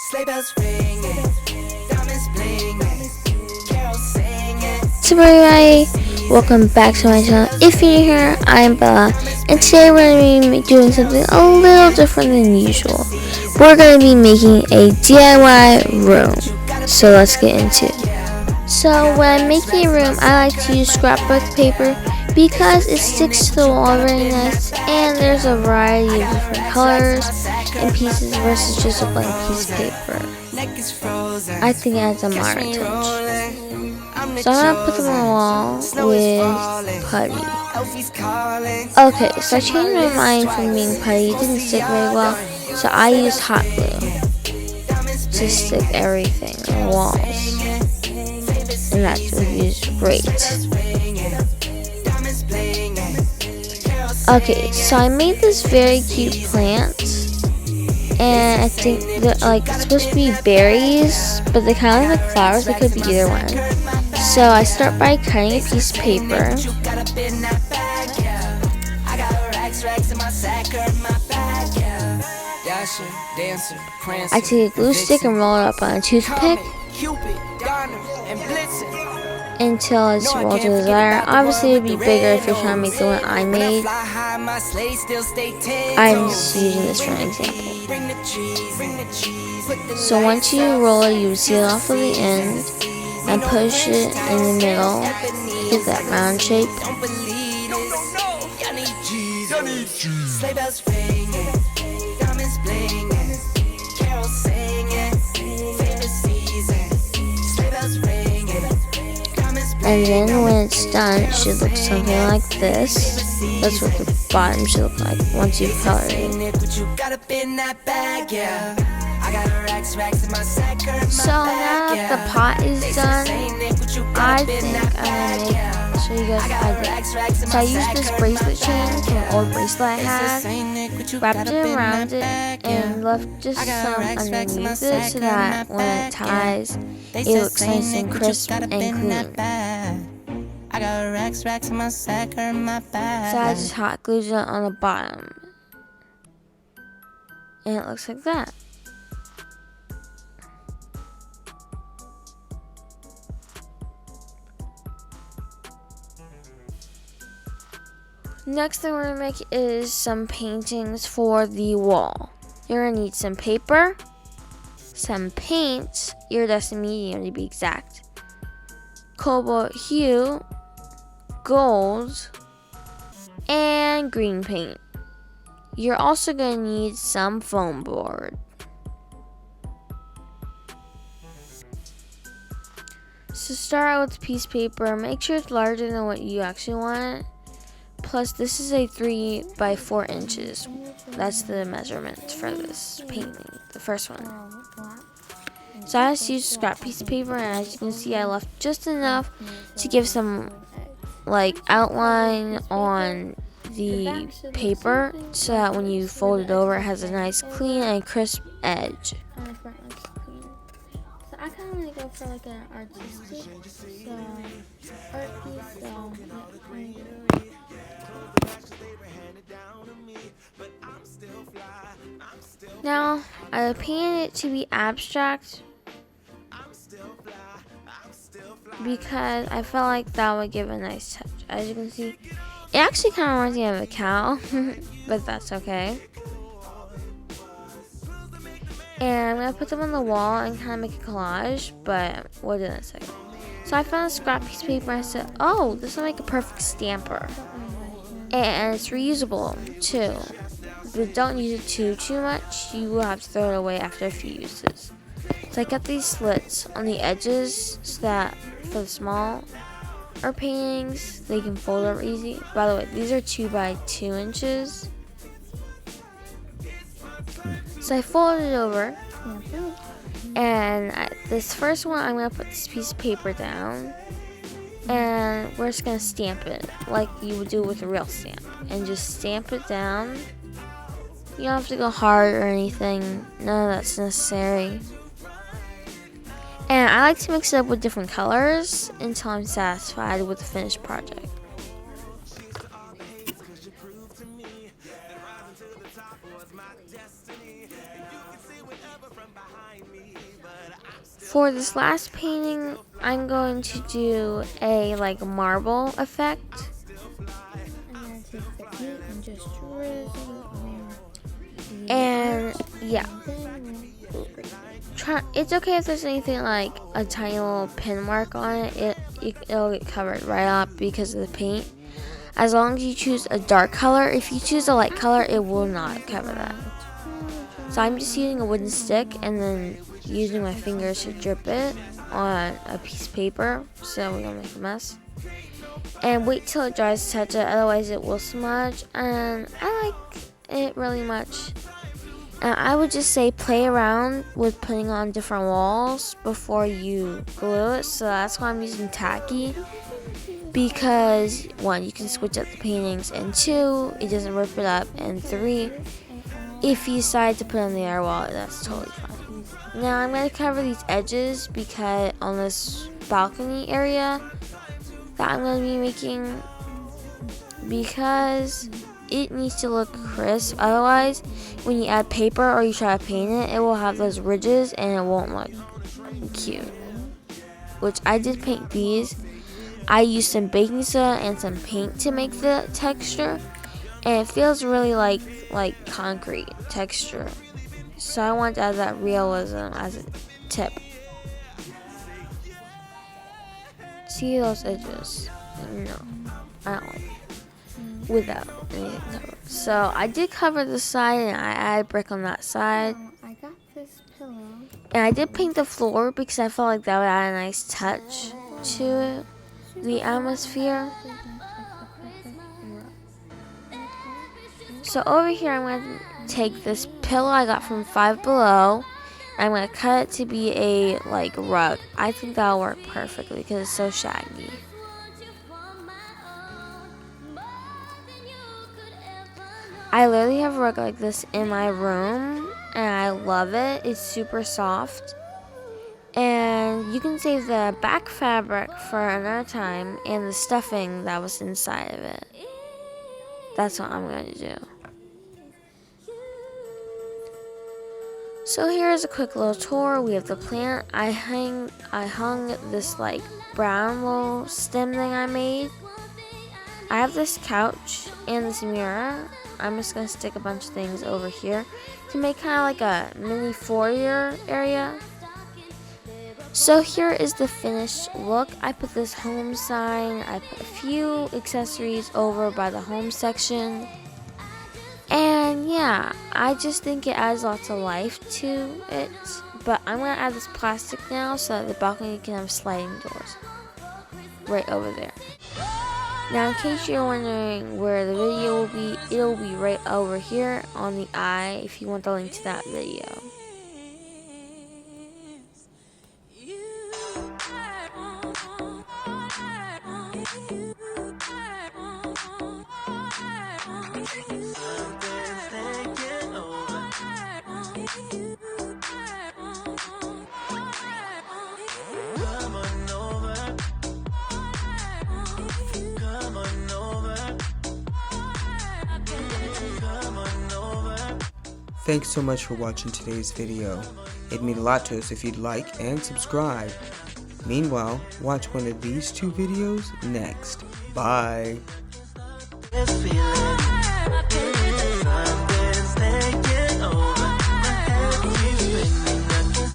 Sleigh bells ringing, diamonds blinging, carols singing. What's up, everybody? Welcome back to my channel. If you're new here, I'm Bella, and today we're going to be doing something a little different than usual. We're going to be making a DIY room. So let's get into it. So when I'm making a room, I like to use scrapbook paper because it sticks to the wall very nice, and there's a variety of different colors and pieces versus just a blank piece of paper. I think it adds a modern touch. So I'm gonna put them on the wall with putty. Okay, so I changed my mind from being putty. It didn't stick very well, so I used hot glue to stick everything on the walls, and that was great. Okay, so I made this very cute plant, and I think they're it's supposed to be berries, but they kind of look like flowers. They could be either one. So I start by cutting a piece of paper. I take a glue stick and roll it up on a toothpick until it's rolled to the desired. Obviously, it would be bigger if you're trying to make the one I made. I'm just using this for an example. So once you roll it, you seal it off of the end and push it in the middle, get that round shape. And then when it's done, it should look something like this. That's what the bottom should look like once you've colored it. So now that the pot is done, I think I'm gonna show you guys how I did. So I used this bracelet chain from an old bracelet I had, wrapped it around it, and left just some underneath it so that when it ties, it looks nice and crisp and clean. So I just hot glued it on the bottom, and it looks like that. Next thing we're going to make is some paintings for the wall. You're going to need some paper, some paint, iridescent medium to be exact, cobalt hue, gold, and green paint. You're also going to need some foam board. So start out with a piece of paper. Make sure it's larger than what you actually want. Plus, this is a 3 by 4 inches. That's the measurement for this painting, the first one. So I just used a scrap piece of paper, and as you can see, I left just enough to give some outline on the paper, so that when you fold it over, it has a nice clean and crisp edge. So I kind of want to go for an artistic art piece. Now, I painted it to be abstract because I felt like that would give a nice touch. As you can see, it actually kind of reminds me of a cow, but that's okay. And I'm going to put them on the wall and kind of make a collage, but we'll do that in a second. So I found a scrap piece of paper and I said, oh, this will make a perfect stamper. And it's reusable too. But don't use it too much. You will have to throw it away after a few uses. So I got these slits on the edges so that for the smaller paintings, they can fold over easy. By the way, these are 2 by 2 inches. So I folded it over. And this first one, I'm going to put this piece of paper down. And we're just going to stamp it like you would do with a real stamp. And just stamp it down. You don't have to go hard or anything. None of that's necessary. And I like to mix it up with different colors until I'm satisfied with the finished project. For this last painting, I'm going to do a like marble effect. And then take the paint and just drizzle it on. And yeah. It's okay if there's anything like a tiny little pin mark on it. It'll get covered right up because of the paint. As long as you choose a dark color. If you choose a light color, it will not cover that. So I'm just using a wooden stick and then using my fingers to drip it on a piece of paper so we don't make a mess. And wait till it dries to touch it, otherwise it will smudge. And I like it really much. And I would just say play around with putting on different walls before you glue it. So that's why I'm using tacky. Because 1, you can switch up the paintings, and 2, it doesn't rip it up, and 3, if you decide to put on the air wall, that's totally fine. Now I'm going to cover these edges because on this balcony area that I'm going to be making, because it needs to look crisp. Otherwise, when you add paper or you try to paint it, it will have those ridges and it won't look cute. Which I did paint these. I used some baking soda and some paint to make the texture, and it feels really like concrete texture. So I want to add that realism as a tip. See those edges? No, I don't like it without anything covered. So I did cover the side and I added brick on that side. I got this pillow. And I did paint the floor because I felt like that would add a nice touch to it. The atmosphere. So over here I'm going to take this pillow I got from Five Below. I'm going to cut it to be a like rug. I think that'll work perfectly because it's so shaggy. I literally have a rug like this in my room and I love it. It's super soft. And you can save the back fabric for another time and the stuffing that was inside of it. That's what I'm going to do. So here's a quick little tour. We have the plant. I hung this like brown little stem thing I made. I have this couch and this mirror. I'm just going to stick a bunch of things over here to make kind of like a mini foyer area. So here is the finished look. I put this home sign. I put a few accessories over by the home section. And yeah, I just think it adds lots of life to it. But I'm going to add this plastic now so that the balcony can have sliding doors. Right over there. Now in case you're wondering where the video will be, it'll be right over here on the eye if you want the link to that video. Thanks so much for watching today's video. It means a lot to us if you'd like and subscribe. Meanwhile, watch one of these 2 videos next. Bye.